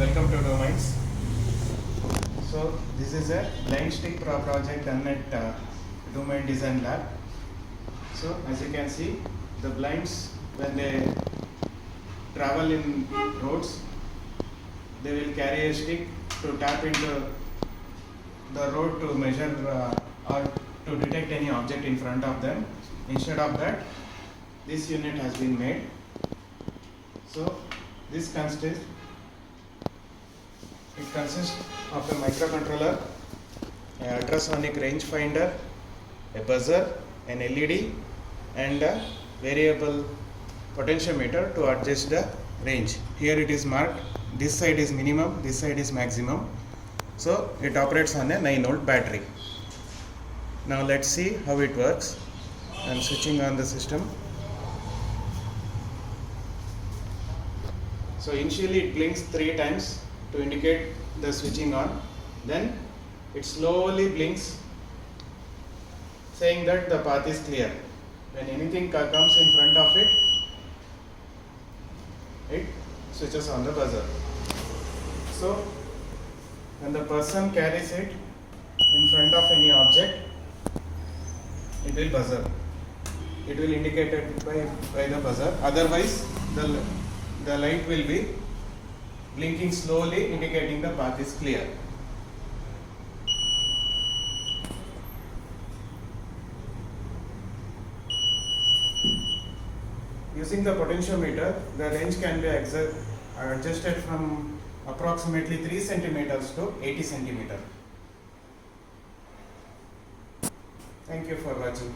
Welcome to Domains. So this is a blind stick project done at Domain Design Lab. So as you can see, the blinds, when they travel in roads, they will carry a stick to tap into the road to measure or to detect any object in front of them. Instead of that, this unit has been made. So this consists of a microcontroller, an ultrasonic rangefinder, a buzzer, an LED, and a variable potentiometer to adjust the range. Here it is marked, this side is minimum, this side is maximum. So it operates on a 9-volt battery. Now let's see how it works. I am switching on the system. So initially it blinks 3 times to indicate the switching on. Then it slowly blinks, saying that the path is clear. When anything comes in front of it, it switches on the buzzer. So when the person carries it in front of any object, it will buzzer. It will indicate it by the buzzer. Otherwise, the light will be blinking slowly, indicating the path is clear. Using the potentiometer, the range can be adjusted from approximately 3 centimeters to 80 centimeters. Thank you for watching.